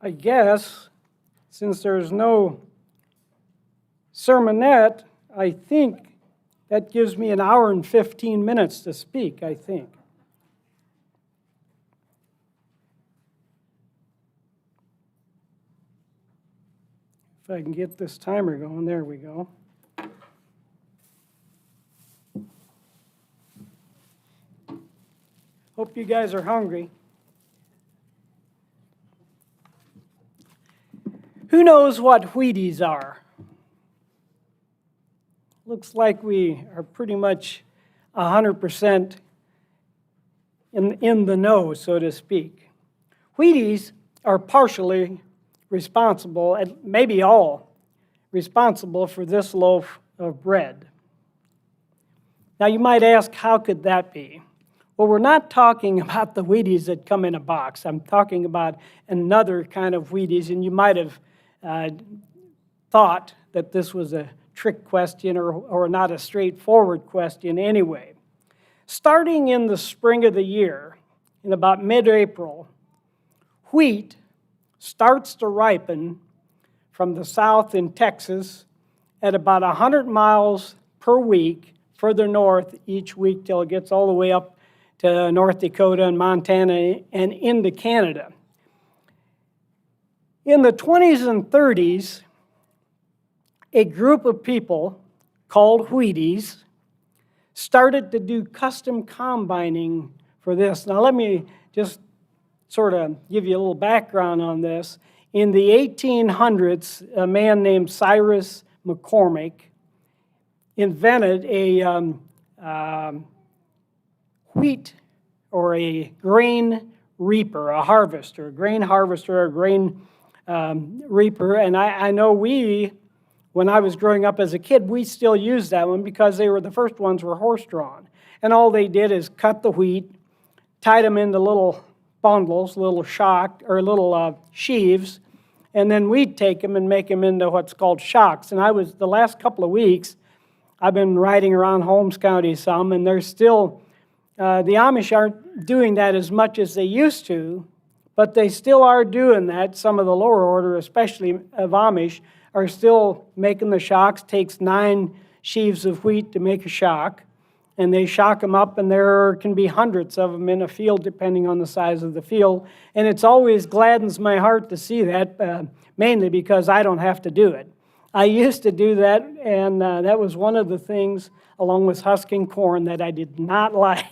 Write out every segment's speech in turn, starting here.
I guess, since there's no sermonette, I think that gives me an hour and 15 minutes to speak, I think. If I can get this timer going, there we go. Hope you guys are hungry. Who knows what Wheaties are? Looks like we are pretty much 100% in the know, so to speak. Wheaties are partially responsible, and maybe all responsible for this loaf of bread. Now you might ask, how could that be? Well, we're not talking about the Wheaties that come in a box. I'm talking about another kind of Wheaties, and you might have thought that this was a trick question or not a straightforward question anyway. Starting in the spring of the year, in about mid-April, wheat starts to ripen from the south in Texas at about 100 miles per week further north each week till it gets all the way up to North Dakota and Montana and into Canada. In the 20s and 30s, a group of people called Wheaties started to do custom combining for this. Now let me just sort of give you a little background on this. In the 1800s, a man named Cyrus McCormick invented a wheat or a grain reaper, a harvester, a grain harvester, a grain reaper. And I know when I was growing up as a kid, we still used that one because they were the first ones were horse-drawn. And all they did is cut the wheat, tied them into little bundles, little sheaves, and then we'd take them and make them into what's called shocks. And the last couple of weeks, I've been riding around Holmes County some, and there's still, the Amish aren't doing that as much as they used to, but they still are doing that. Some of the lower order, especially of Amish, are still making the shocks. Takes 9 sheaves of wheat to make a shock, and they shock them up, and there can be hundreds of them in a field depending on the size of the field. And it's always gladdens my heart to see that, mainly because I don't have to do it. I used to do that, and that was one of the things, along with husking corn, that I did not like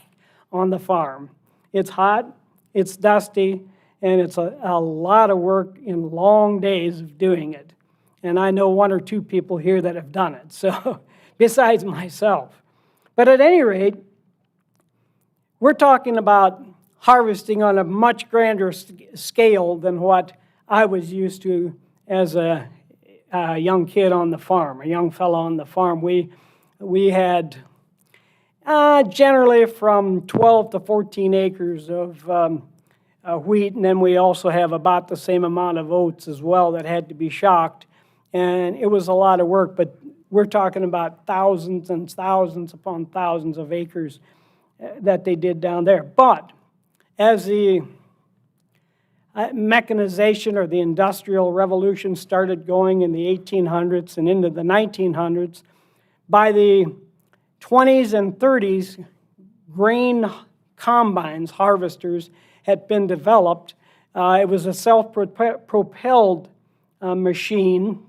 on the farm. It's hot, it's dusty, and it's a lot of work in long days of doing it. And I know 1 or 2 people here that have done it, so besides myself. But at any rate, we're talking about harvesting on a much grander scale than what I was used to as a young kid on the farm, a young fellow on the farm. We had generally from 12 to 14 acres of wheat, and then we also have about the same amount of oats as well that had to be shocked. And it was a lot of work, but we're talking about thousands and thousands upon thousands of acres that they did down there. But as the mechanization or the Industrial Revolution started going in the 1800s and into the 1900s, by the 20s and 30s, grain combines, harvesters, had been developed. It was a self-propelled machine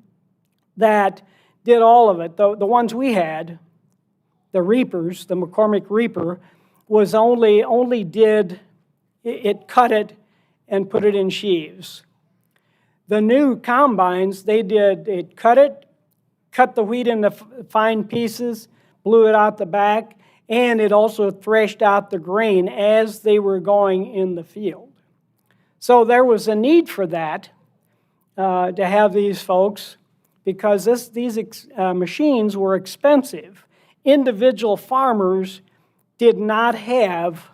that did all of it. The ones we had, the reapers, the McCormick reaper, was only did, it cut it and put it in sheaves. The new combines, it cut the wheat into fine pieces, blew it out the back, and it also threshed out the grain as they were going in the field. So there was a need for that, to have these folks, because these machines were expensive. Individual farmers did not have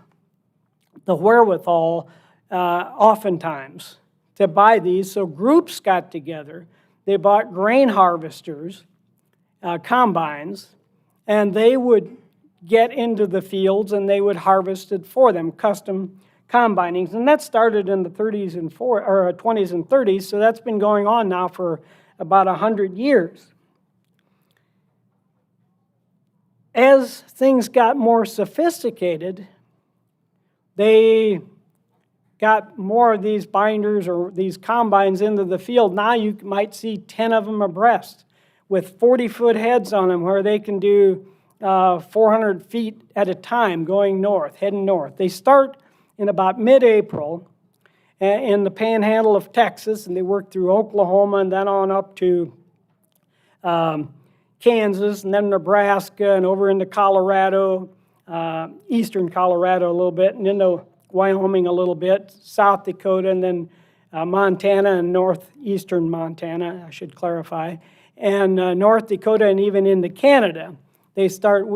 the wherewithal oftentimes to buy these, so groups got together. They bought grain harvesters, combines, and they would get into the fields and they would harvest it for them, custom combinings, and that started in the 20s and 30s, so that's been going on now for about 100 years. As things got more sophisticated, they got more of these binders or these combines into the field. Now you might see 10 of them abreast with 40-foot heads on them where they can do 400 feet at a time going north, heading north. They start in about mid-April in the panhandle of Texas, and they work through Oklahoma and then on up to Kansas and then Nebraska and over into Colorado, eastern Colorado a little bit, and into Wyoming a little bit, South Dakota, and then Montana and northeastern Montana, I should clarify, and North Dakota and even into Canada. They start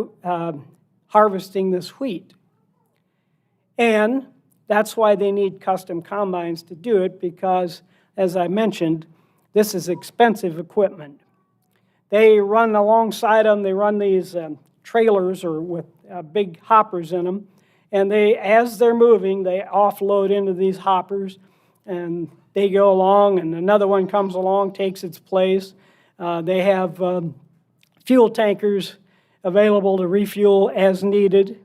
harvesting this wheat. And that's why they need custom combines to do it, because, as I mentioned, this is expensive equipment. They run alongside them, they run these trailers or with big hoppers in them, and they, as they're moving, they offload into these hoppers, and they go along, and another one comes along, takes its place. They have fuel tankers available to refuel as needed,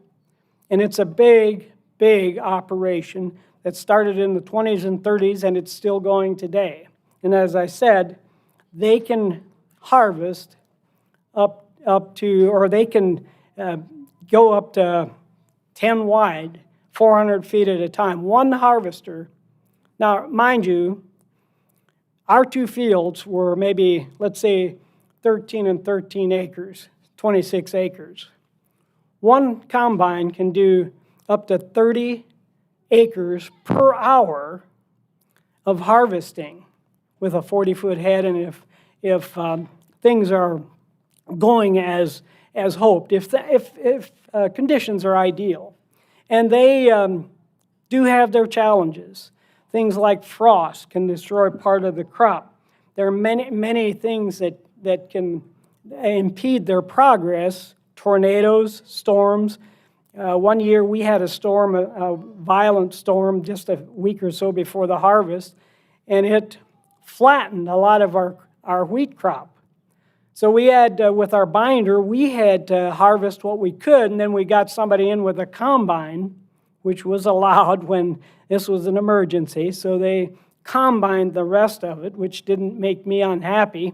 and it's a big, big operation that started in the 20s and 30s, and it's still going today. And as I said, they can harvest up to, or they can go up to 10 wide, 400 feet at a time. One harvester. Now, mind you, our two fields were maybe, let's say, 13 and 13 acres, 26 acres. One combine can do up to 30 acres per hour of harvesting with a 40-foot head, and if things are going as hoped, if conditions are ideal. And they do have their challenges. Things like frost can destroy part of the crop. There are many things that can impede their progress. Tornadoes, storms. One year we had a storm, a violent storm, just a week or so before the harvest, and it flattened a lot of our wheat crop. So we had, with our binder, we had to harvest what we could, and then we got somebody in with a combine, which was allowed when this was an emergency. So they combined the rest of it, which didn't make me unhappy.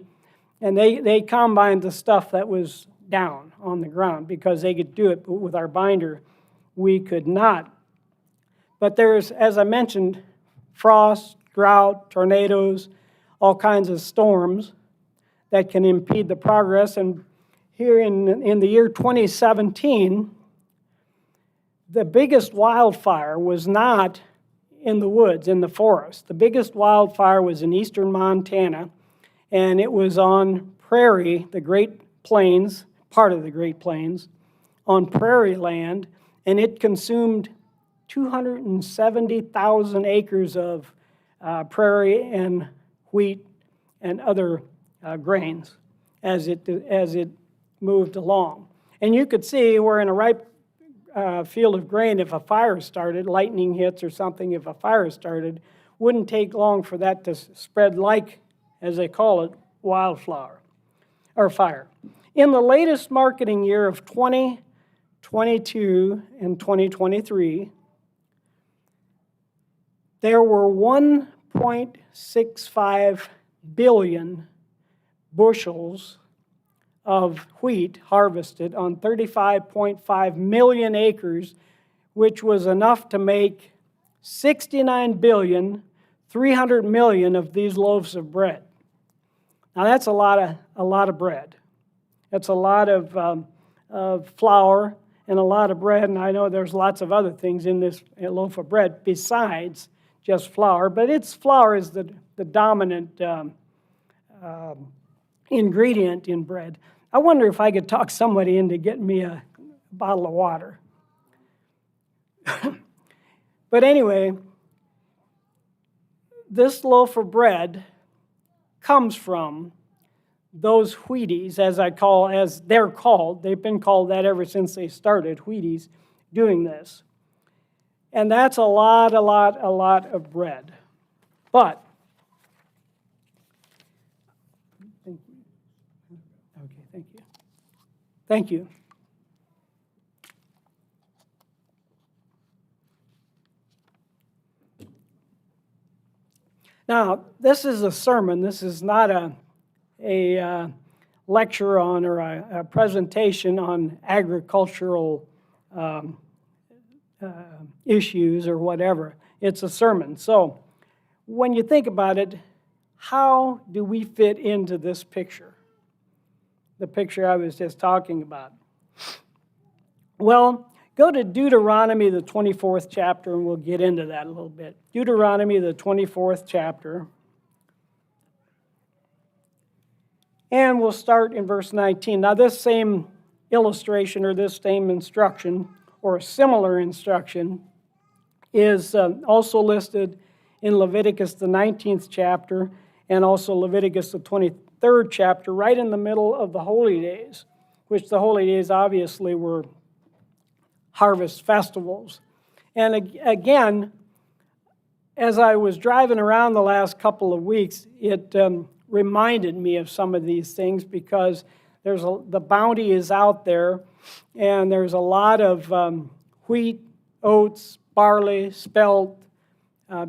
And they combined the stuff that was down on the ground because they could do it, but with our binder, we could not. But there's, as I mentioned, frost, drought, tornadoes, all kinds of storms that can impede the progress. And here in the year 2017, the biggest wildfire was not in the woods, in the forest. The biggest wildfire was in eastern Montana, and it was on prairie, the Great Plains, part of the Great Plains, on prairie land, and it consumed 270,000 acres of prairie and wheat and other grains as it moved along. And you could see we're in a ripe field of grain. If a fire started, lightning hits or something, if a fire started, wouldn't take long for that to spread like, as they call it, wildflower or fire. In the latest marketing year of 2022 and 2023, there were 1.65 billion bushels of wheat harvested on 35.5 million acres, which was enough to make 69,300 million of these loaves of bread. Now that's a lot of bread. That's a lot of flour and a lot of bread, and I know there's lots of other things in this loaf of bread besides just flour, but flour is the dominant ingredient in bread. I wonder if I could talk somebody into getting me a bottle of water. But anyway, this loaf of bread comes from those Wheaties, as they're called. They've been called that ever since they started, Wheaties, doing this. And that's a lot of bread. But, thank you. Okay, thank you. Thank you. Now, this is a sermon. This is not a lecture on or a presentation on agricultural issues or whatever. It's a sermon. So when you think about it, how do we fit into this picture? The picture I was just talking about. Well, go to Deuteronomy, the 24th chapter, and we'll get into that a little bit. Deuteronomy, the 24th chapter. And we'll start in verse 19. Now, this same illustration or this same instruction or similar instruction is also listed in Leviticus, the 19th chapter, and also Leviticus, the 23rd chapter, right in the middle of the holy days, which the holy days obviously were harvest festivals. And again, as I was driving around the last couple of weeks, it reminded me of some of these things because the bounty is out there, and there's a lot of wheat, oats, barley, spelt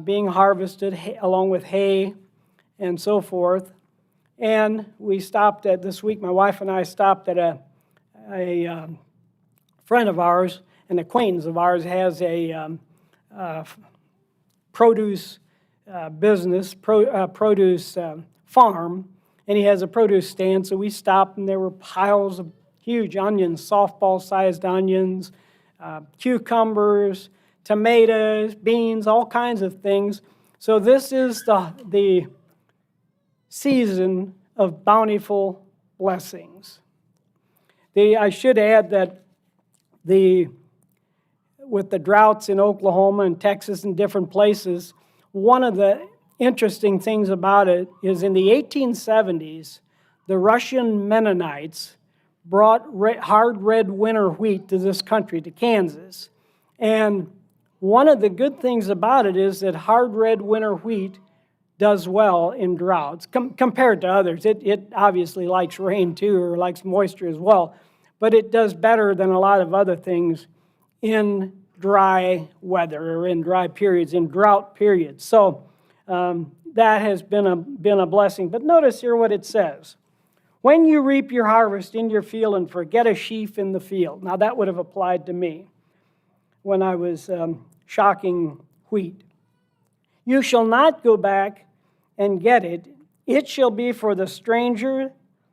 being harvested along with hay and so forth. And we stopped at this week. My wife and I stopped at a friend of ours, an acquaintance of ours, has a produce business, produce farm, and he has a produce stand. So we stopped, and there were piles of huge onions, softball-sized onions, cucumbers, tomatoes, beans, all kinds of things. So this is the season of bountiful blessings. I should add that with the droughts in Oklahoma and Texas and different places, one of the interesting things about it is in the 1870s, the Russian Mennonites brought hard red winter wheat to this country, to Kansas. And one of the good things about it is that hard red winter wheat does well in droughts compared to others. It obviously likes rain too, or likes moisture as well, but it does better than a lot of other things in dry weather or in dry periods, in drought periods. So that has been a blessing. But notice here what it says. When you reap your harvest in your field and forget a sheaf in the field. Now that would have applied to me when I was shocking wheat. You shall not go back and get it. It shall be for the stranger,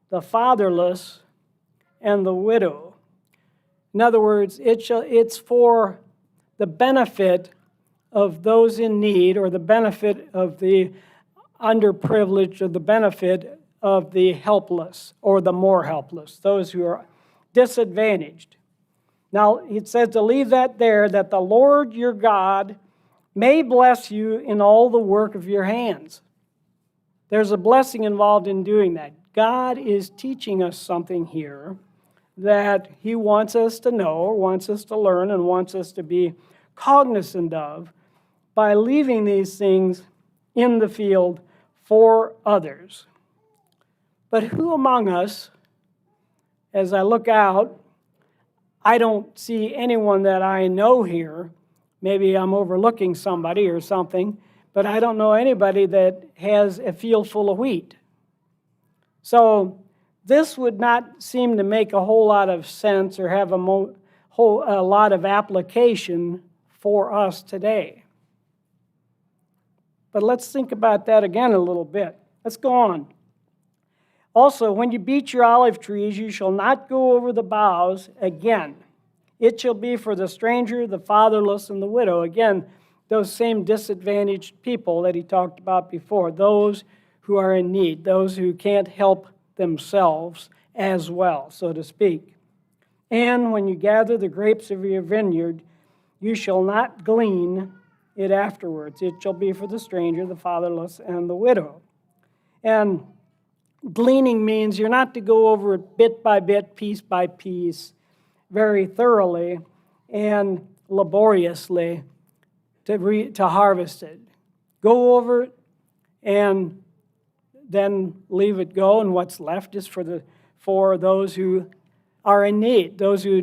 the fatherless, and the widow. In other words, it's for the benefit of those in need, or the benefit of the underprivileged, or the benefit of the helpless, or the more helpless, those who are disadvantaged. Now, it says to leave that there, that the Lord your God may bless you in all the work of your hands. There's a blessing involved in doing that. God is teaching us something here that He wants us to know, or wants us to learn, and wants us to be cognizant of by leaving these things in the field for others. But who among us, as I look out, I don't see anyone that I know here. Maybe I'm overlooking somebody or something, but I don't know anybody that has a field full of wheat. So this would not seem to make a whole lot of sense or have a lot of application for us today. But let's think about that again a little bit. Let's go on. Also, when you beat your olive trees, you shall not go over the boughs again. It shall be for the stranger, the fatherless, and the widow. Again, those same disadvantaged people that he talked about before, those who are in need, those who can't help themselves as well, so to speak. And when you gather the grapes of your vineyard, you shall not glean it afterwards. It shall be for the stranger, the fatherless, and the widow. And gleaning means you're not to go over it bit by bit, piece by piece, very thoroughly and laboriously, to harvest it. Go over it and then leave it go, and what's left is for those who are in need, those who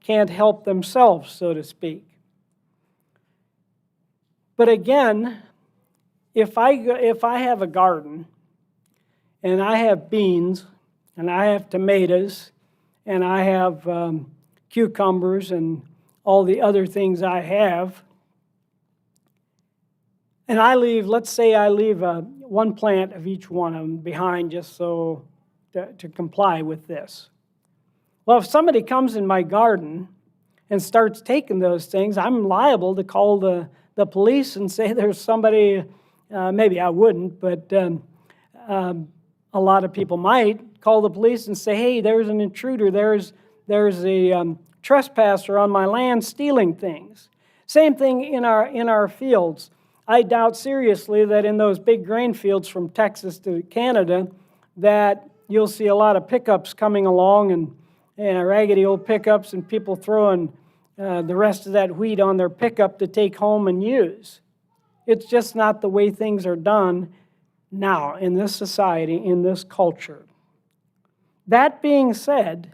can't help themselves, so to speak. But again, if I have a garden and I have beans and I have tomatoes and I have cucumbers and all the other things I have, and let's say I leave one plant of each one of them behind just so to comply with this. Well, if somebody comes in my garden and starts taking those things, I'm liable to call the police and say there's somebody, maybe I wouldn't, but a lot of people might call the police and say, hey, there's an intruder, there's a trespasser on my land stealing things. Same thing in our fields. I doubt seriously that in those big grain fields from Texas to Canada that you'll see a lot of pickups coming along and raggedy old pickups and people throwing the rest of that wheat on their pickup to take home and use. It's just not the way things are done now in this society, in this culture. That being said,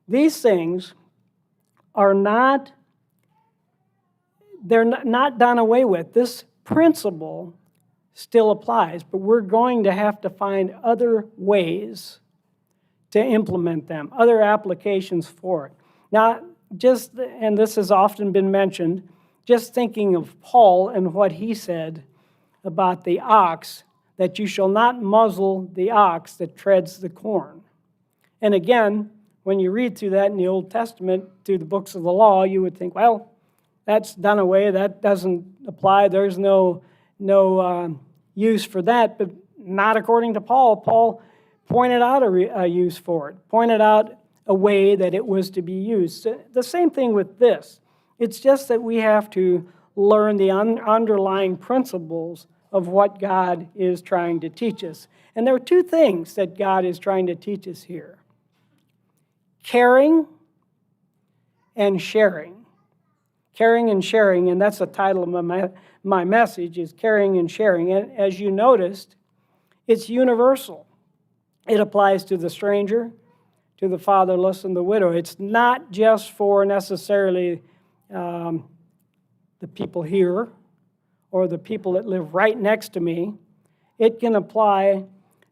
these things are not done away with. This principle still applies, but we're going to have to find other ways to implement them, other applications for it. Now, and this has often been mentioned, just thinking of Paul and what he said about the ox, that you shall not muzzle the ox that treads the corn. And again, when you read through that in the Old Testament, through the books of the law, you would think, well, that's done away, that doesn't apply, there's no use for that, but not according to Paul. Paul pointed out a use for it, pointed out a way that it was to be used. So the same thing with this. It's just that we have to learn the underlying principles of what God is trying to teach us. And there are two things that God is trying to teach us here. Caring and sharing. Caring and sharing, and that's the title of my message, is caring and sharing. And as you noticed, it's universal. It applies to the stranger, to the fatherless, and the widow. It's not just for necessarily the people here or the people that live right next to me. It can apply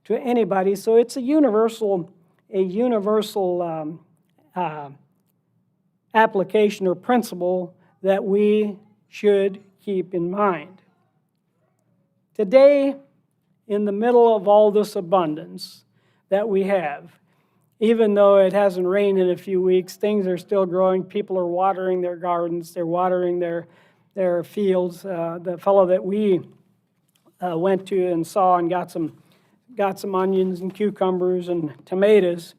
to anybody. So it's a universal application or principle that we should keep in mind. Today, in the middle of all this abundance that we have, even though it hasn't rained in a few weeks, things are still growing. People are watering their gardens. They're watering their fields. The fellow that we went to and saw and got some onions and cucumbers and tomatoes,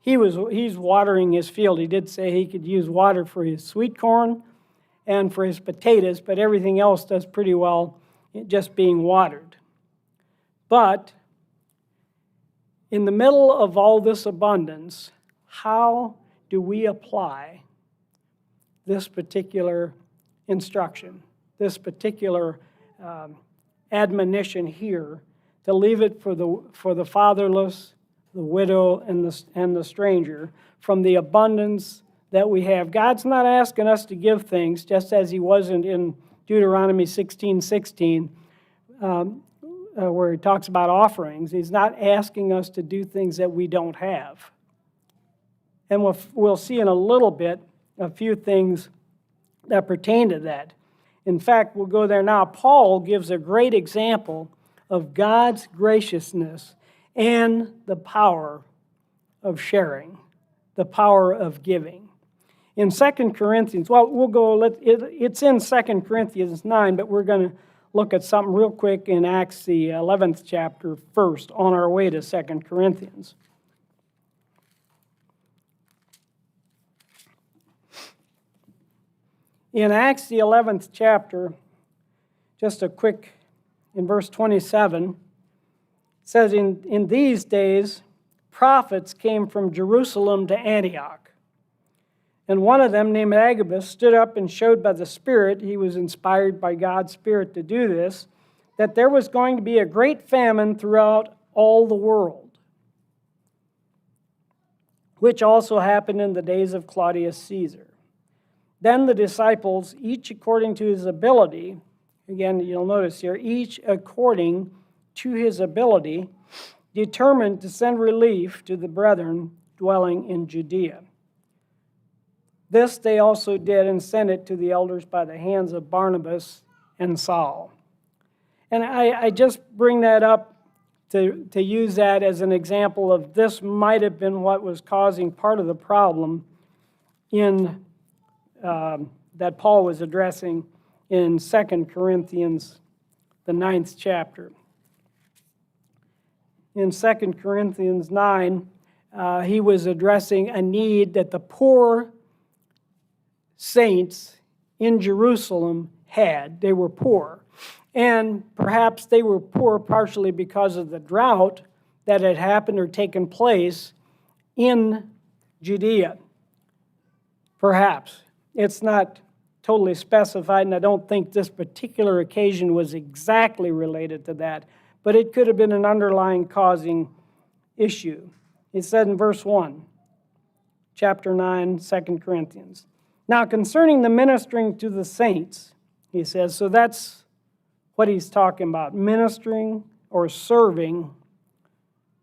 he's watering his field. He did say he could use water for his sweet corn and for his potatoes, but everything else does pretty well just being watered. But in the middle of all this abundance, how do we apply this particular instruction, this particular admonition here, to leave it for the fatherless, the widow, and the stranger, from the abundance that we have? God's not asking us to give things, just as he wasn't in Deuteronomy 16:16, where he talks about offerings. He's not asking us to do things that we don't have. And we'll see in a little bit a few things that pertain to that. In fact, we'll go there now. Paul gives a great example of God's graciousness and the power of sharing, the power of giving. In 2 Corinthians, it's in 2 Corinthians 9, but we're going to look at something real quick in Acts, the 11th chapter first, on our way to 2 Corinthians. In Acts, the 11th chapter, just a quick, in verse 27, it says, in these days, prophets came from Jerusalem to Antioch. And one of them, named Agabus, stood up and showed by the Spirit, he was inspired by God's Spirit to do this, that there was going to be a great famine throughout all the world, which also happened in the days of Claudius Caesar. Then the disciples, each according to his ability, again, you'll notice here, each according to his ability, determined to send relief to the brethren dwelling in Judea. This they also did and sent it to the elders by the hands of Barnabas and Saul. And I just bring that up to use that as an example of this might have been what was causing part of the problem in that Paul was addressing in 2 Corinthians, the 9th chapter. In 2 Corinthians 9, he was addressing a need that the poor saints in Jerusalem had. They were poor. And perhaps they were poor partially because of the drought that had happened or taken place in Judea. Perhaps. It's not totally specified, and I don't think this particular occasion was exactly related to that, but it could have been an underlying causing issue. It said in verse 1, chapter 9, 2 Corinthians. Now, concerning the ministering to the saints, he says, so that's what he's talking about, ministering or serving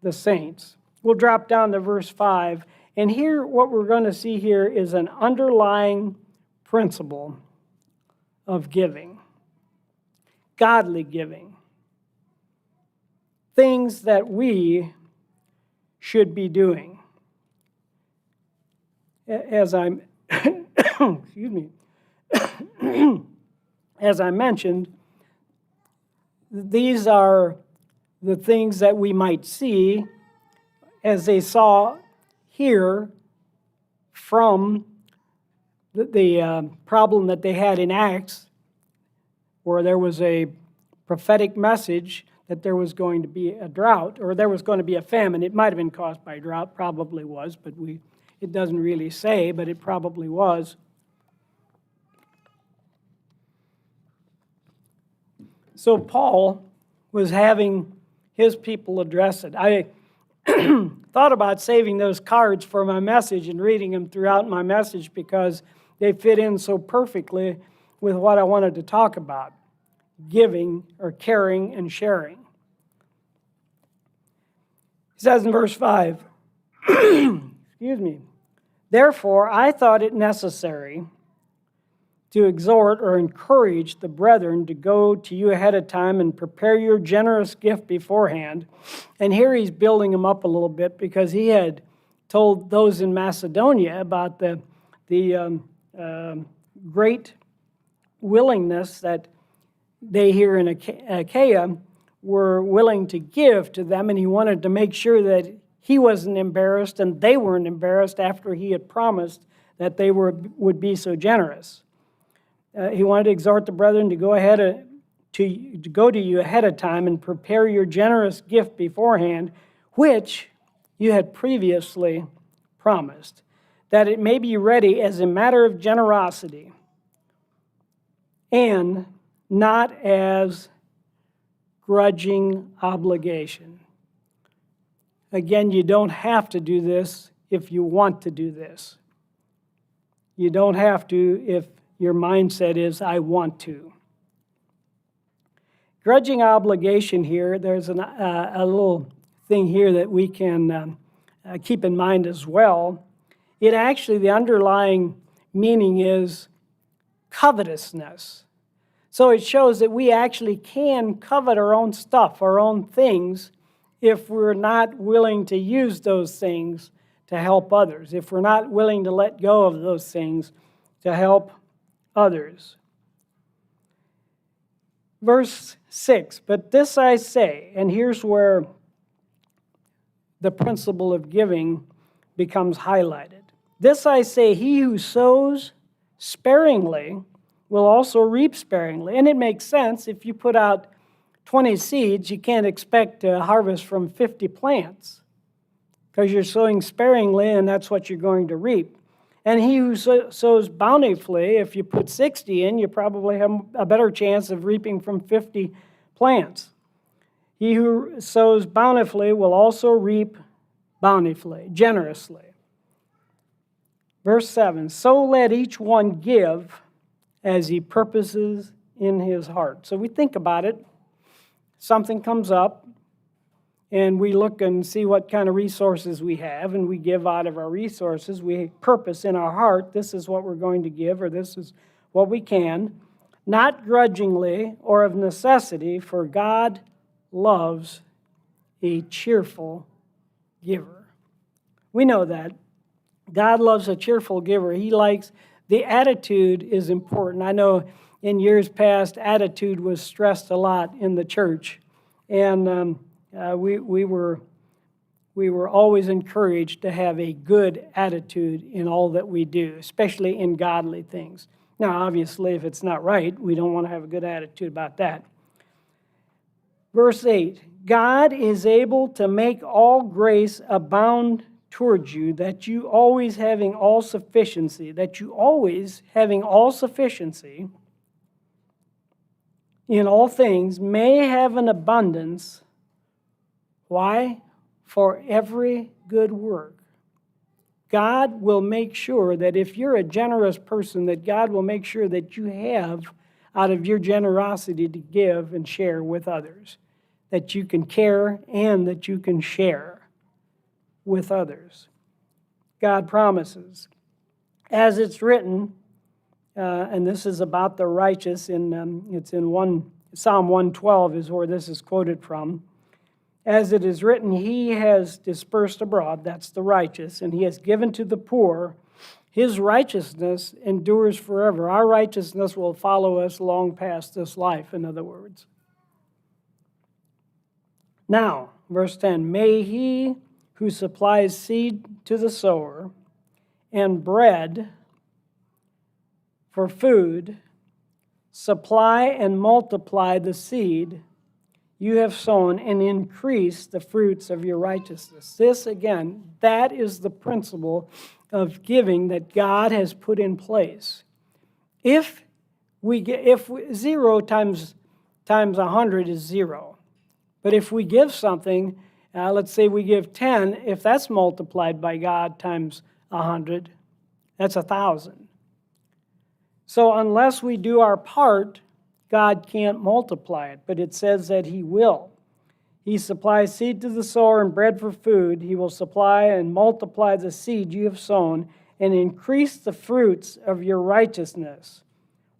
the saints. We'll drop down to verse 5, and here what we're going to see here is an underlying principle of giving, godly giving, things that we should be doing. As I'm, excuse me, as I mentioned, these are the things that we might see as they saw here from the problem that they had in Acts, where there was a prophetic message that there was going to be a drought, or there was going to be a famine. It might have been caused by drought, probably was, but it doesn't really say, but it probably was. So Paul was having his people address it. I thought about saving those cards for my message and reading them throughout my message because they fit in so perfectly with what I wanted to talk about, giving or caring and sharing. He says in verse 5, excuse me, therefore I thought it necessary to exhort or encourage the brethren to go to you ahead of time and prepare your generous gift beforehand. And here he's building them up a little bit because he had told those in Macedonia about the great willingness that they here in Achaia were willing to give to them, and he wanted to make sure that he wasn't embarrassed and they weren't embarrassed after he had promised that they would be so generous. He wanted to exhort the brethren to go to you ahead of time and prepare your generous gift beforehand, which you had previously promised, that it may be ready as a matter of generosity and not as grudging obligation. Again, you don't have to do this if you want to do this. You don't have to if your mindset is, I want to. Grudging obligation here, there's a little thing here that we can keep in mind as well. It actually, the underlying meaning is covetousness. So it shows that we actually can covet our own stuff, our own things, if we're not willing to use those things to help others, if we're not willing to let go of those things to help others. Verse 6, but this I say, and here's where the principle of giving becomes highlighted. This I say, he who sows sparingly will also reap sparingly. And it makes sense. If you put out 20 seeds, you can't expect to harvest from 50 plants because you're sowing sparingly and that's what you're going to reap. And he who sows bountifully, if you put 60 in, you probably have a better chance of reaping from 50 plants. He who sows bountifully will also reap bountifully, generously. Verse 7, so let each one give as he purposes in his heart. So we think about it. Something comes up, and we look and see what kind of resources we have, and we give out of our resources. We purpose in our heart, this is what we're going to give, or this is what we can, not grudgingly or of necessity, for God loves a cheerful giver. We know that. God loves a cheerful giver. He likes, the attitude is important. I know in years past, attitude was stressed a lot in the church, and we were always encouraged to have a good attitude in all that we do, especially in godly things. Now, obviously, if it's not right, we don't want to have a good attitude about that. Verse 8, God is able to make all grace abound towards you, that you always having all sufficiency in all things may have an abundance. Why? For every good work. God will make sure that if you're a generous person, that God will make sure that you have out of your generosity to give and share with others, that you can care and that you can share with others. God promises. As it's written, and this is about the righteous, it's in Psalm 112 is where this is quoted from. As it is written, he has dispersed abroad, that's the righteous, and he has given to the poor. His righteousness endures forever. Our righteousness will follow us long past this life, in other words. Now, verse 10, may he who supplies seed to the sower and bread for food supply and multiply the seed you have sown and increase the fruits of your righteousness. This, again, that is the principle of giving that God has put in place. If 0 times 100 is 0, but if we give something, let's say we give 10, if that's multiplied by God times 100, that's 1,000. So unless we do our part, God can't multiply it, but it says that he will. He supplies seed to the sower and bread for food. He will supply and multiply the seed you have sown and increase the fruits of your righteousness,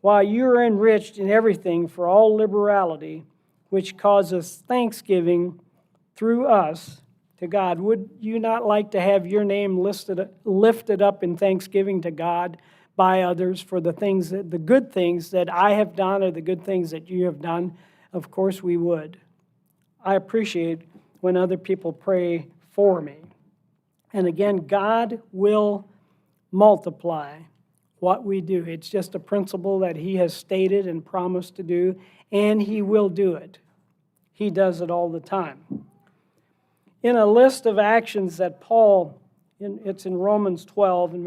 while you are enriched in everything for all liberality, which causes thanksgiving through us to God. Would you not like to have your name lifted up in thanksgiving to God by others for the good things that I have done or the good things that you have done? Of course we would. I appreciate when other people pray for me. And again, God will multiply what we do. It's just a principle that he has stated and promised to do, and he will do it. He does it all the time. In a list of actions that Paul, it's in Romans 12, and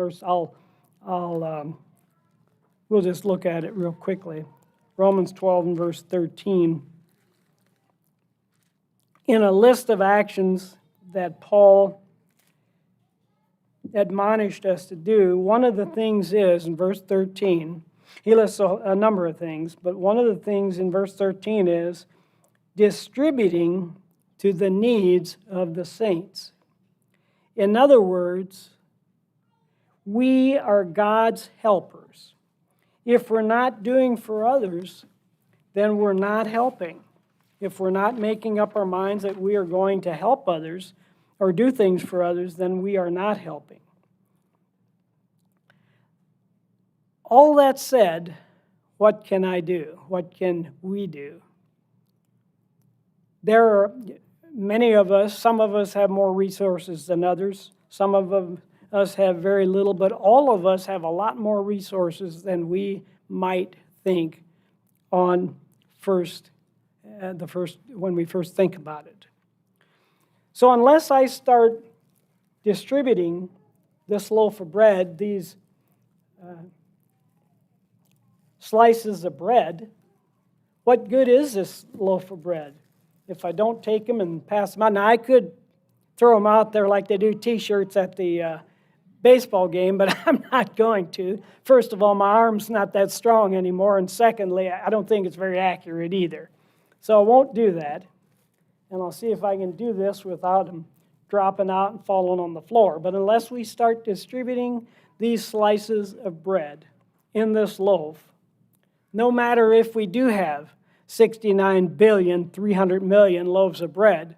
we'll just look at it real quickly. Romans 12 and verse 13. In a list of actions that Paul admonished us to do, one of the things is, in verse 13, he lists a number of things, but one of the things in verse 13 is distributing to the needs of the saints. In other words, we are God's helpers. If we're not doing for others, then we're not helping. If we're not making up our minds that we are going to help others or do things for others, then we are not helping. All that said, what can I do? What can we do? There are many of us, some of us have more resources than others. Some of us have very little, but all of us have a lot more resources than we might think when we first think about it. So unless I start distributing this loaf of bread, these slices of bread, what good is this loaf of bread if I don't take them and pass them out? Now, I could throw them out there like they do T-shirts at the baseball game, but I'm not going to. First of all, my arm's not that strong anymore, and secondly, I don't think it's very accurate either. So I won't do that, and I'll see if I can do this without them dropping out and falling on the floor. But unless we start distributing these slices of bread in this loaf, no matter if we do have 69,300,000,000 loaves of bread,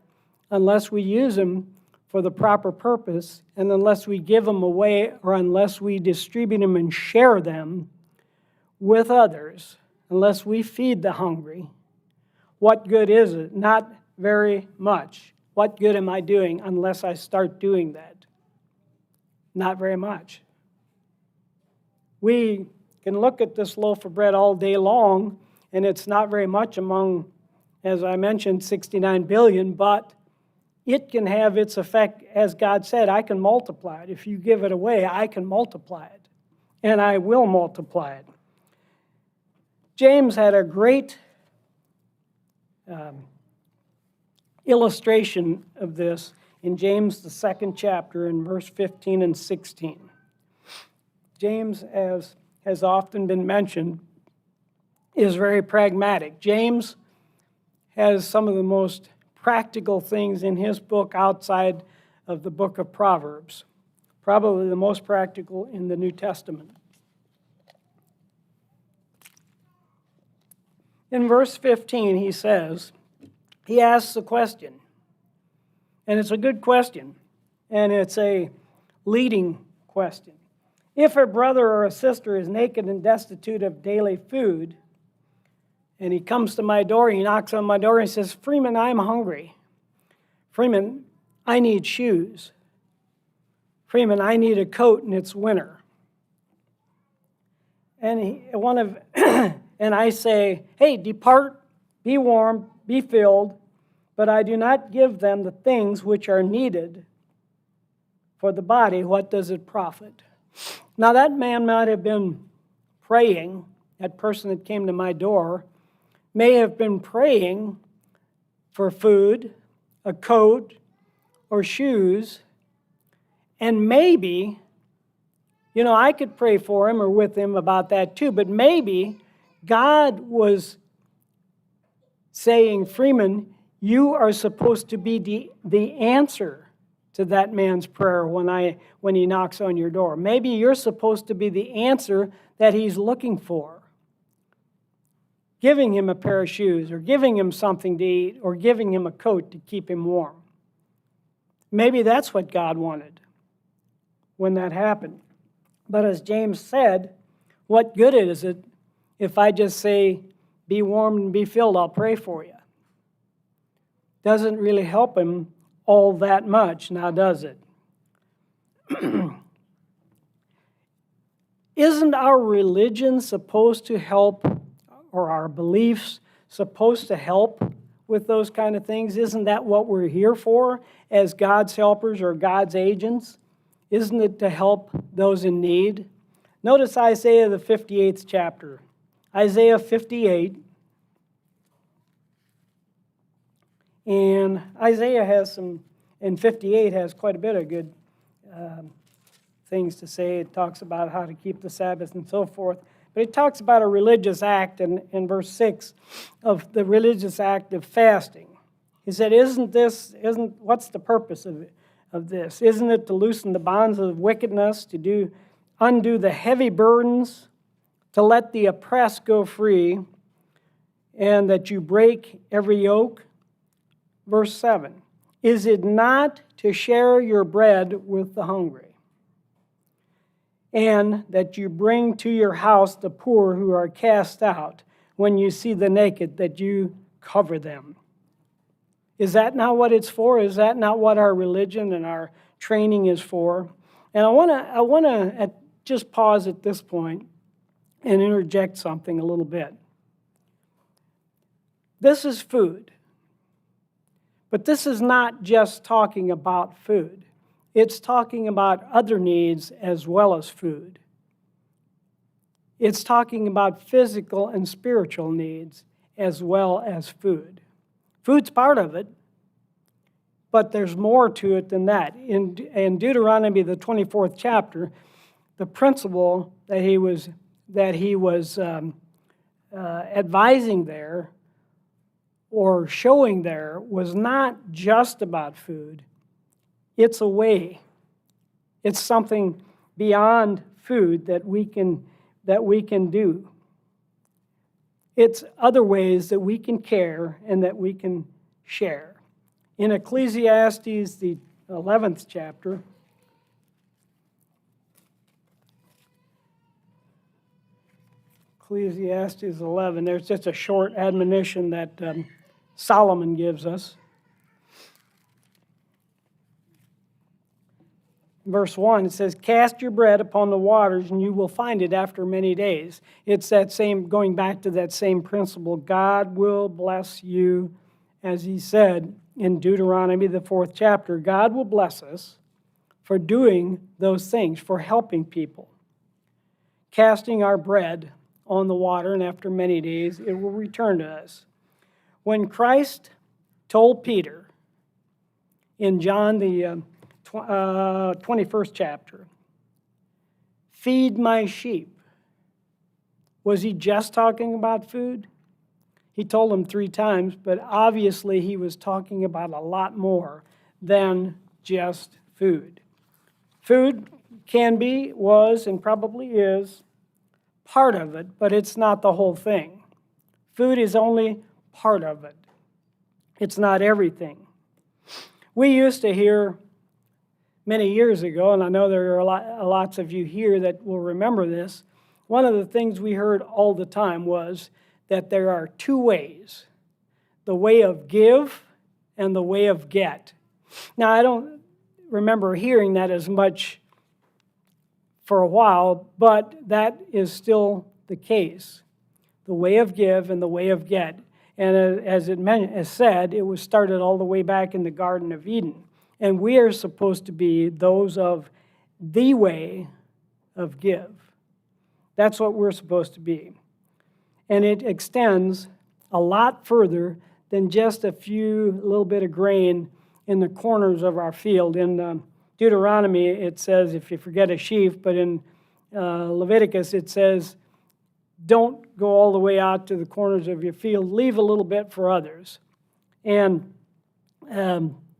unless we use them for the proper purpose, and unless we give them away, or unless we distribute them and share them with others, unless we feed the hungry, what good is it? Not very much. What good am I doing unless I start doing that? Not very much. We can look at this loaf of bread all day long, and it's not very much among, as I mentioned, 69 billion, but it can have its effect. As God said, I can multiply it. If you give it away, I can multiply it, and I will multiply it. James had a great illustration of this in James, the 2nd chapter, in verse 15 and 16. James, as has often been mentioned, is very pragmatic. James has some of the most practical things in his book outside of the book of Proverbs, probably the most practical in the New Testament. In verse 15, he asks a question, and it's a good question, and it's a leading question. If a brother or a sister is naked and destitute of daily food, and he comes to my door, he knocks on my door, and he says, Freeman, I'm hungry. Freeman, I need shoes. Freeman, I need a coat, and it's winter. And and I say, hey, depart, be warm, be filled, but I do not give them the things which are needed for the body. What does it profit? Now, that man might have been praying, that person that came to my door may have been praying for food, a coat, or shoes, and maybe, I could pray for him or with him about that too, but maybe God was saying, Freeman, you are supposed to be the answer to that man's prayer when he knocks on your door. Maybe you're supposed to be the answer that he's looking for. Giving him a pair of shoes, or giving him something to eat, or giving him a coat to keep him warm. Maybe that's what God wanted when that happened. But as James said, what good is it if I just say, be warm and be filled, I'll pray for you? Doesn't really help him all that much, now does it? Isn't our religion supposed to help, or our beliefs supposed to help with those kind of things? Isn't that what we're here for as God's helpers or God's agents? Isn't it to help those in need? Notice Isaiah, the 58th chapter. Isaiah 58. And Isaiah has in 58 has quite a bit of good things to say. It talks about how to keep the Sabbath and so forth. But it talks about a religious act in verse 6 of the religious act of fasting. He said, what's the purpose of this? Isn't it to loosen the bonds of wickedness, to undo the heavy burdens, to let the oppressed go free, and that you break every yoke? Verse 7, is it not to share your bread with the hungry, and that you bring to your house the poor who are cast out, when you see the naked, that you cover them? Is that not what it's for? Is that not what our religion and our training is for? And I want to just pause at this point and interject something a little bit. This is food. But this is not just talking about food. It's talking about other needs as well as food. It's talking about physical and spiritual needs as well as food. Food's part of it, but there's more to it than that. In Deuteronomy, the 24th chapter, the principle that he was advising there or showing there was not just about food. It's a way. It's something beyond food that we can do. It's other ways that we can care and that we can share. In Ecclesiastes, the 11th chapter, Ecclesiastes 11, there's just a short admonition that Solomon gives us. Verse 1, it says, "Cast your bread upon the waters, and you will find it after many days." It's that same, going back to that same principle. God will bless you, as he said in Deuteronomy, the 4th chapter. God will bless us for doing those things, for helping people. Casting our bread on the water, and after many days, it will return to us. When Christ told Peter in John, the 21st chapter, "Feed my sheep," was he just talking about food? He told him 3 times, but obviously he was talking about a lot more than just food. Food can be, was, and probably is part of it, but it's not the whole thing. Food is only part of it. It's not everything. We used to hear many years ago, and I know there are lots of you here that will remember this, one of the things we heard all the time was that there are 2 ways, the way of give and the way of get. Now, I don't remember hearing that as much for a while, but that is still the case, the way of give and the way of get. And as it said, it was started all the way back in the Garden of Eden. And we are supposed to be those of the way of give. That's what we're supposed to be. And it extends a lot further than just a little bit of grain in the corners of our field. In Deuteronomy, it says, if you forget a sheaf, but in Leviticus, it says, don't go all the way out to the corners of your field. Leave a little bit for others. And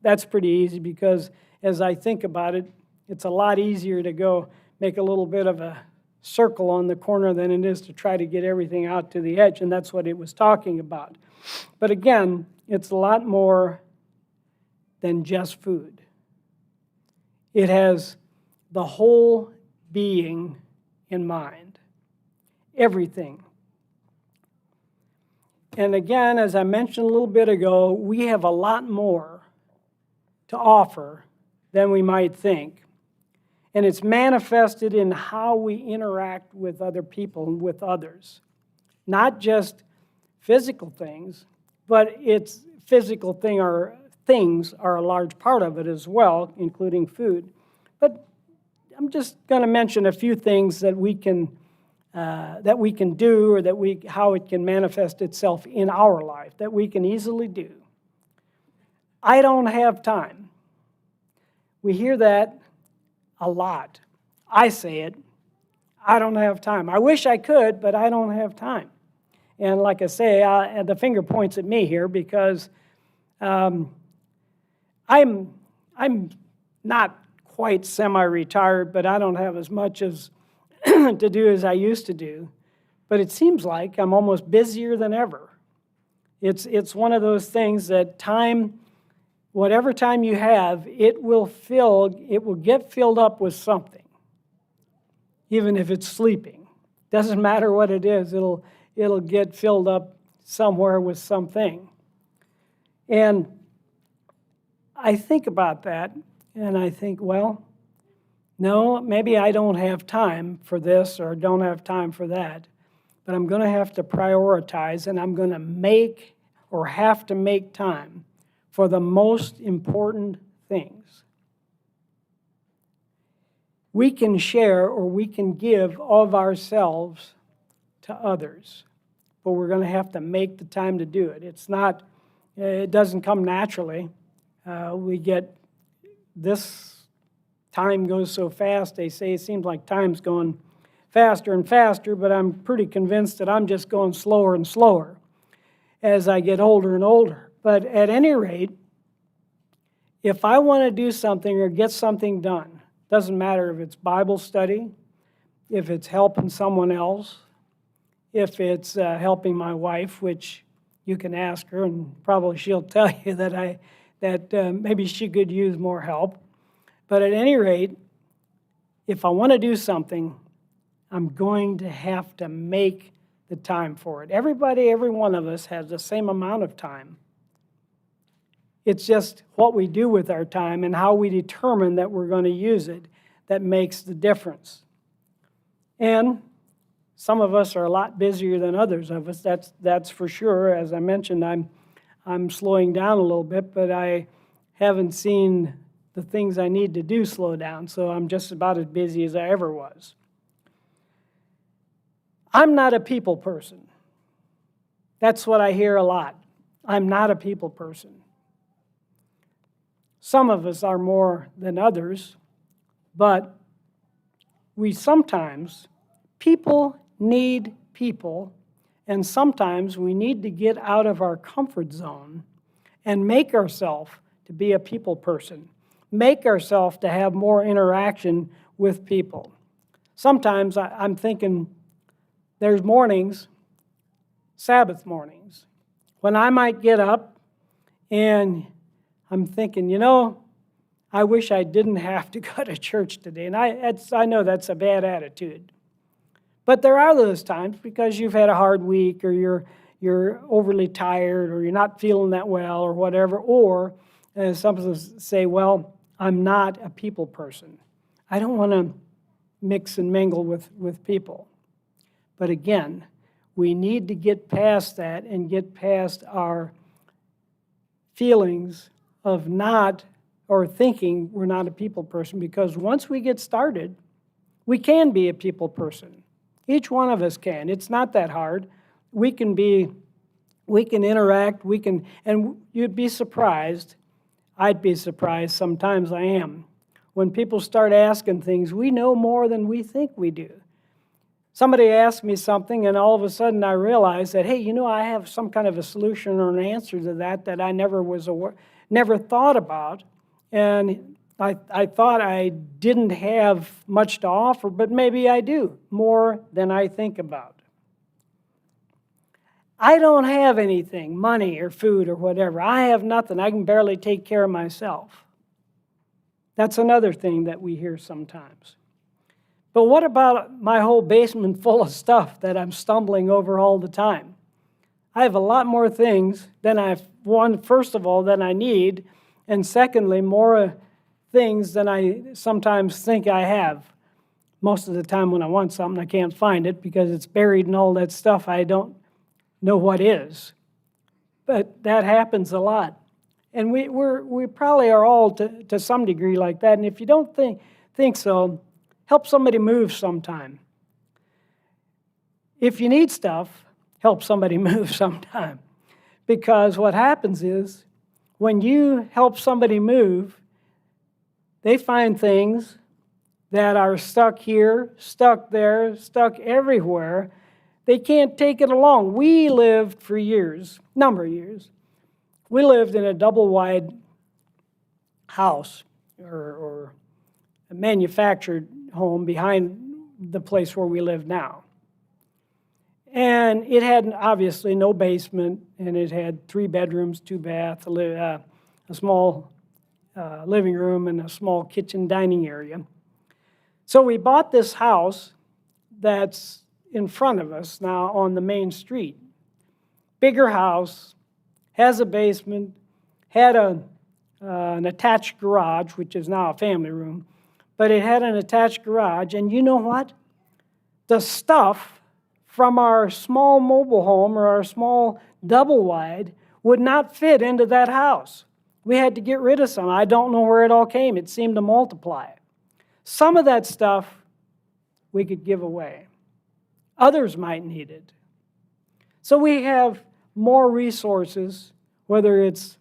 that's pretty easy because as I think about it, it's a lot easier to go make a little bit of a circle on the corner than it is to try to get everything out to the edge, and that's what it was talking about. But again, it's a lot more than just food. It has the whole being in mind, everything. And again, as I mentioned a little bit ago, we have a lot more to offer than we might think. And it's manifested in how we interact with other people and with others. Not just physical things, but it's physical things are a large part of it as well, including food. But I'm just going to mention a few things that we can do, or how it can manifest itself in our life, that we can easily do. I don't have time. We hear that a lot. I say it. I don't have time. I wish I could, but I don't have time. And like I say, the finger points at me here because I'm not quite semi-retired, but I don't have as much as to do as I used to do. But it seems like I'm almost busier than ever. It's one of those things that time, whatever time you have, it will get filled up with something. Even if it's sleeping. Doesn't matter what it is, it'll get filled up somewhere with something. And I think about that, and I think, well, no, maybe I don't have time for this or don't have time for that, but I'm going to have to prioritize, and I'm going to make or have to make time for the most important things. We can share or we can give of ourselves to others. But we're going to have to make the time to do it. It doesn't come naturally. We get this time goes so fast, they say it seems like time's going faster and faster, but I'm pretty convinced that I'm just going slower and slower as I get older and older. But at any rate, if I want to do something or get something done, doesn't matter if it's Bible study, if it's helping someone else, if it's helping my wife, which you can ask her and probably she'll tell you that maybe she could use more help. But at any rate, if I want to do something, I'm going to have to make the time for it. Every one of us has the same amount of time. It's just what we do with our time and how we determine that we're going to use it that makes the difference. And some of us are a lot busier than others of us. That's for sure. As I mentioned, I'm slowing down a little bit, but I haven't seen the things I need to do slow down, so I'm just about as busy as I ever was. I'm not a people person. That's what I hear a lot. I'm not a people person. Some of us are more than others, but people need people, and sometimes we need to get out of our comfort zone and make ourselves to be a people person, make ourselves to have more interaction with people. Sometimes I'm thinking there's mornings, Sabbath mornings, when I might get up and I'm thinking, I wish I didn't have to go to church today. And I know that's a bad attitude. But there are those times because you've had a hard week or you're overly tired or you're not feeling that well or whatever. Or some of us say, well, I'm not a people person. I don't want to mix and mingle with people. But again, we need to get past that and get past our feelings of not or thinking we're not a people person, because once we get started, we can be a people person. Each one of us can. It's not that hard. We can interact, and you'd be surprised. I'd be surprised, sometimes I am. When people start asking things, we know more than we think we do. Somebody asks me something, and all of a sudden I realize that, hey, I have some kind of a solution or an answer to that I never thought about. And I thought I didn't have much to offer, but maybe I do, more than I think about. I don't have anything, money or food or whatever. I have nothing. I can barely take care of myself. That's another thing that we hear sometimes. But what about my whole basement full of stuff that I'm stumbling over all the time? I have a lot more things than first of all, than I need, and secondly, more things than I sometimes think I have. Most of the time when I want something, I can't find it because it's buried in all that stuff I don't know what is. But that happens a lot. And we probably are all to some degree like that. And if you don't think so, help somebody move sometime. If you need stuff, help somebody move sometime. Because what happens is, when you help somebody move, they find things that are stuck here, stuck there, stuck everywhere. They can't take it along. We lived for years, number of years. We lived in a double-wide house or a manufactured home behind the place where we live now. And it had obviously no basement, and it had 3 bedrooms, 2 baths, a small living room, and a small kitchen dining area. So we bought this house that's in front of us now on the main street. Bigger house, has a basement, had an attached garage, which is now a family room, but it had an attached garage, and you know what? The stuff from our small mobile home or our small double-wide would not fit into that house. We had to get rid of some. I don't know where it all came. It seemed to multiply. Some of that stuff we could give away. Others might need it. So we have more resources, whether it's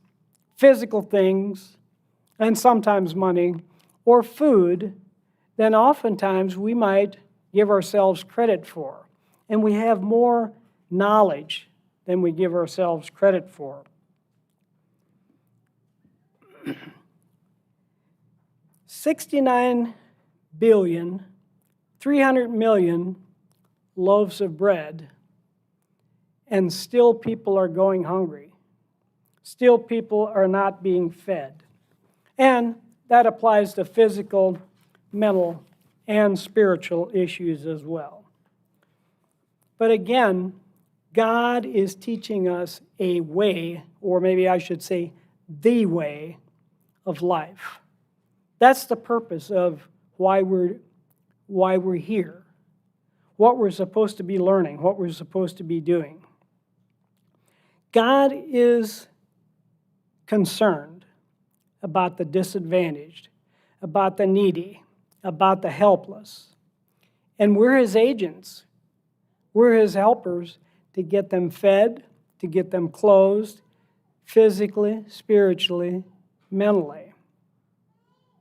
physical things and sometimes money or food, than oftentimes we might give ourselves credit for. And we have more knowledge than we give ourselves credit for. 69,300,000,000 loaves of bread, and still people are going hungry. Still people are not being fed. And that applies to physical, mental, and spiritual issues as well. But again, God is teaching us a way, or maybe I should say the way of life. That's the purpose of why we're here, what we're supposed to be learning, what we're supposed to be doing. God is concerned about the disadvantaged, about the needy, about the helpless. And we're His agents. We're His helpers to get them fed, to get them clothed, physically, spiritually, mentally.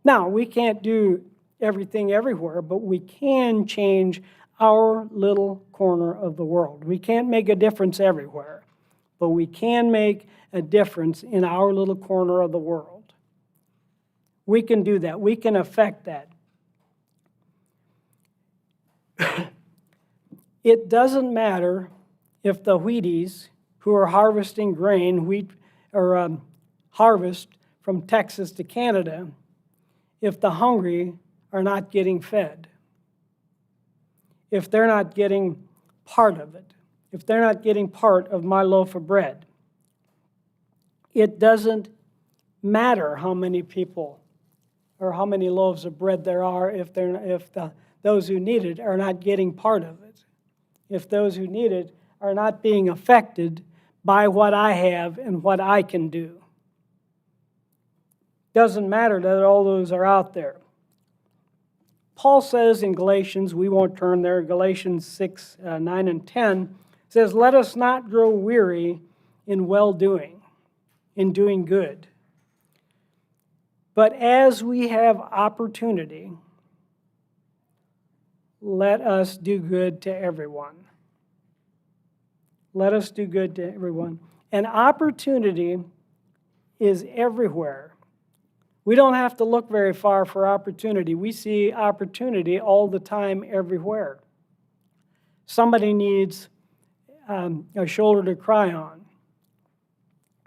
Now, we can't do everything everywhere, but we can change our little corner of the world. We can't make a difference everywhere, but we can make a difference in our little corner of the world. We can do that. We can affect that. It doesn't matter if the Wheaties who are harvesting wheat or harvest from Texas to Canada, if the hungry are not getting fed, if they're not getting part of it, if they're not getting part of my loaf of bread. It doesn't matter how many people or how many loaves of bread there are if those who need it are not getting part of it, if those who need it are not being affected by what I have and what I can do. Doesn't matter that all those are out there. Paul says in Galatians, we won't turn there, Galatians 6, 9 and 10, says, let us not grow weary in well-doing, in doing good. But as we have opportunity, let us do good to everyone. Let us do good to everyone. And opportunity is everywhere. We don't have to look very far for opportunity. We see opportunity all the time, everywhere. Somebody needs a shoulder to cry on.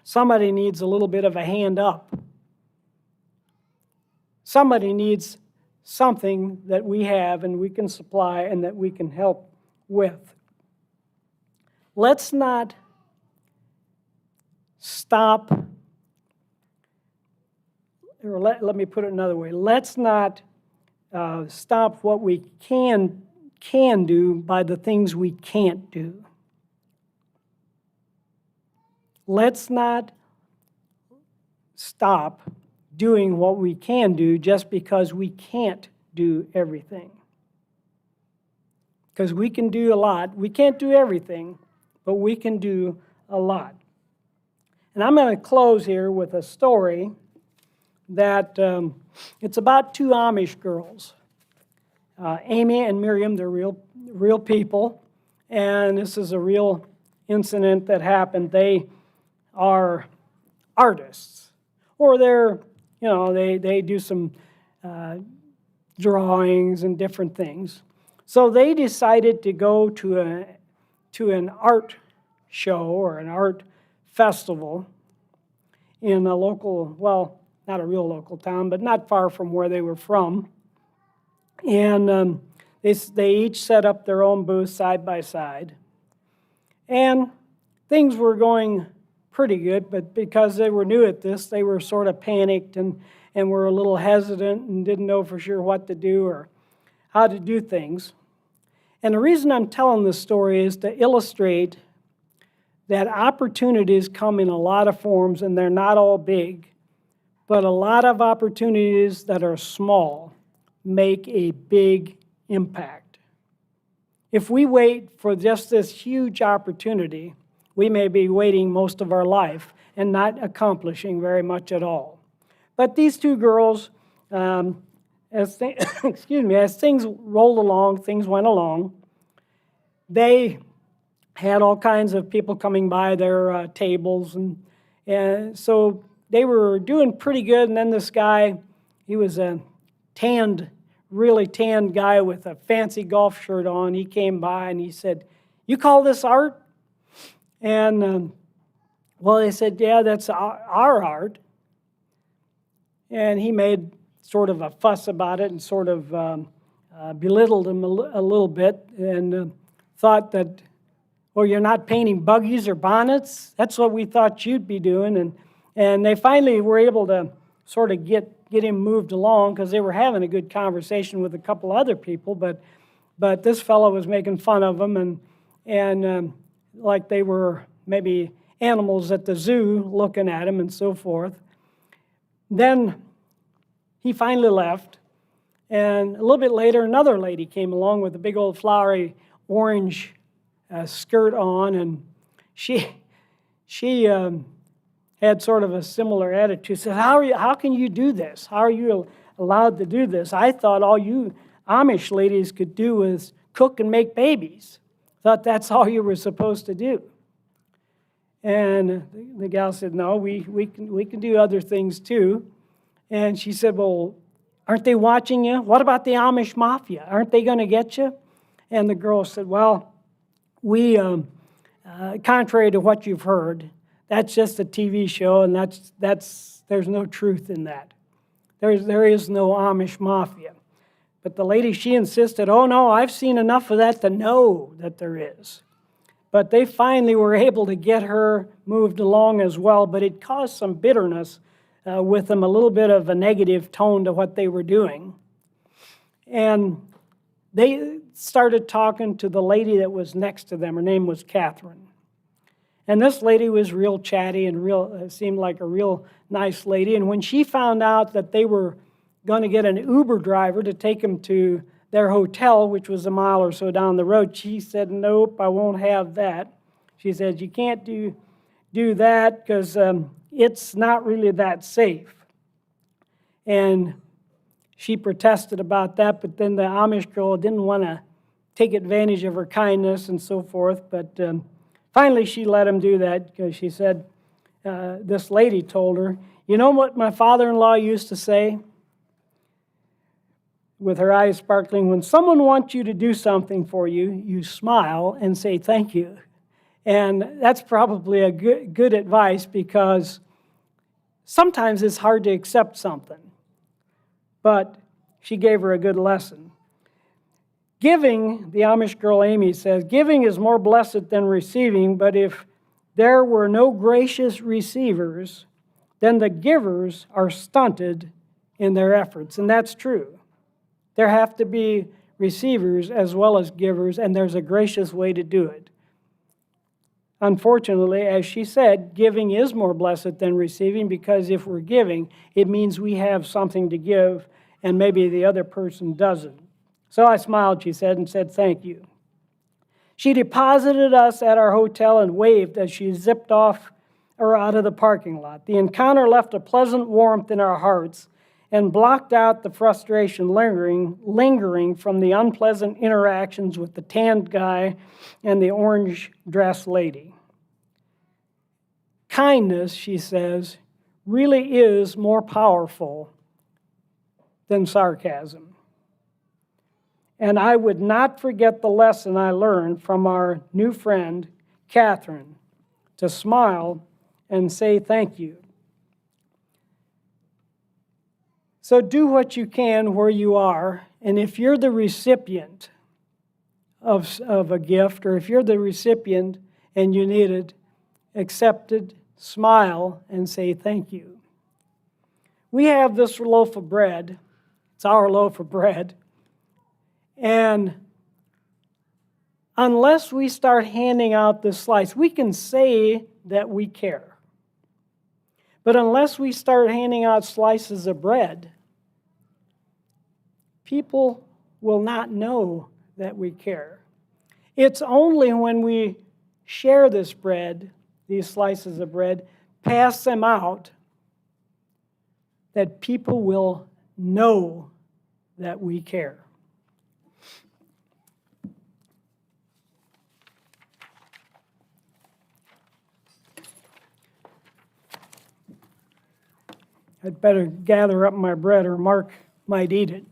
Somebody needs a little bit of a hand up. Somebody needs something that we have and we can supply and that we can help with. Let's not stop, or let me put it another way. Let's not stop what we can do by the things we can't do. Let's not stop doing what we can do just because we can't do everything. Because we can do a lot. We can't do everything, but we can do a lot. And I'm going to close here with a story that it's about two Amish girls. Amy and Miriam, they're real people, and this is a real incident that happened. They are artists, or they do some drawings and different things. So they decided to go to an art show or an art festival in a local, well, not a real local town, but not far from where they were from. And they each set up their own booth side by side. And things were going pretty good, but because they were new at this, they were sort of panicked and were a little hesitant and didn't know for sure what to do or how to do things. And the reason I'm telling this story is to illustrate that opportunities come in a lot of forms, and they're not all big, but a lot of opportunities that are small make a big impact. if we wait for just this huge opportunity, we may be waiting most of our life and not accomplishing very much at all. But these two girls, as things rolled along, things went along, they had all kinds of people coming by their tables, and so they were doing pretty good. And then this guy, he was a really tanned guy with a fancy golf shirt on. He came by and he said, "You call this art?" And well, they said, "Yeah, that's our art." And he made sort of a fuss about it and sort of belittled him a little bit and thought that, "Well, you're not painting buggies or bonnets? That's what we thought you'd be doing." And they finally were able to sort of get him moved along because they were having a good conversation with a couple other people, but this fellow was making fun of them and like they were maybe animals at the zoo looking at him and so forth. Then he finally left, and a little bit later, another lady came along with a big old flowery orange skirt on, and she had sort of a similar attitude. Said, "How can you do this? How are you allowed to do this? I thought all you Amish ladies could do was cook and make babies. Thought that's all you were supposed to do." And the gal said, "No, we can do other things too." And she said, "Well, aren't they watching you? What about the Amish mafia? Aren't they going to get you?" And the girl said, "Well, we, contrary to what you've heard, that's just a TV show, and there's no truth in that. There is no Amish mafia." But the lady, she insisted, "Oh no, I've seen enough of that to know that there is." But they finally were able to get her moved along as well, but it caused some bitterness with them, a little bit of a negative tone to what they were doing. And they started talking to the lady that was next to them. Her name was Catherine. And this lady was real chatty and seemed like a real nice lady. And when she found out that they were going to get an Uber driver to take them to their hotel, which was a mile or so down the road, she said, "Nope, I won't have that." She said, "You can't do that because it's not really that safe." And she protested about that, but then the Amish girl didn't want to take advantage of her kindness and so forth. But finally she let him do that because she said, this lady told her, "You know what my father-in-law used to say?" With her eyes sparkling, "When someone wants you to do something for you, you smile and say thank you." And that's probably a good advice because sometimes it's hard to accept something. But she gave her a good lesson. Giving, the Amish girl Amy says, "Giving is more blessed than receiving, but if there were no gracious receivers, then the givers are stunted in their efforts." And that's true. There have to be receivers as well as givers, and there's a gracious way to do it. Unfortunately, as she said, giving is more blessed than receiving because if we're giving, it means we have something to give, and maybe the other person doesn't. So I smiled, she said, and said thank you. She deposited us at our hotel and waved as she zipped off or out of the parking lot. The encounter left a pleasant warmth in our hearts and blocked out the frustration lingering from the unpleasant interactions with the tanned guy and the orange-dressed lady. Kindness, she says, really is more powerful than sarcasm. And I would not forget the lesson I learned from our new friend, Catherine, to smile and say thank you. So do what you can where you are, and if you're the recipient of a gift, or if you're the recipient and you need it, accept it, smile, and say thank you. We have this loaf of bread. It's our loaf of bread. And unless we start handing out this slice, we can say that we care. But unless we start handing out slices of bread, people will not know that we care. It's only when we share this bread, these slices of bread, pass them out, that people will know that we care. I'd better gather up my bread or Mark might eat it.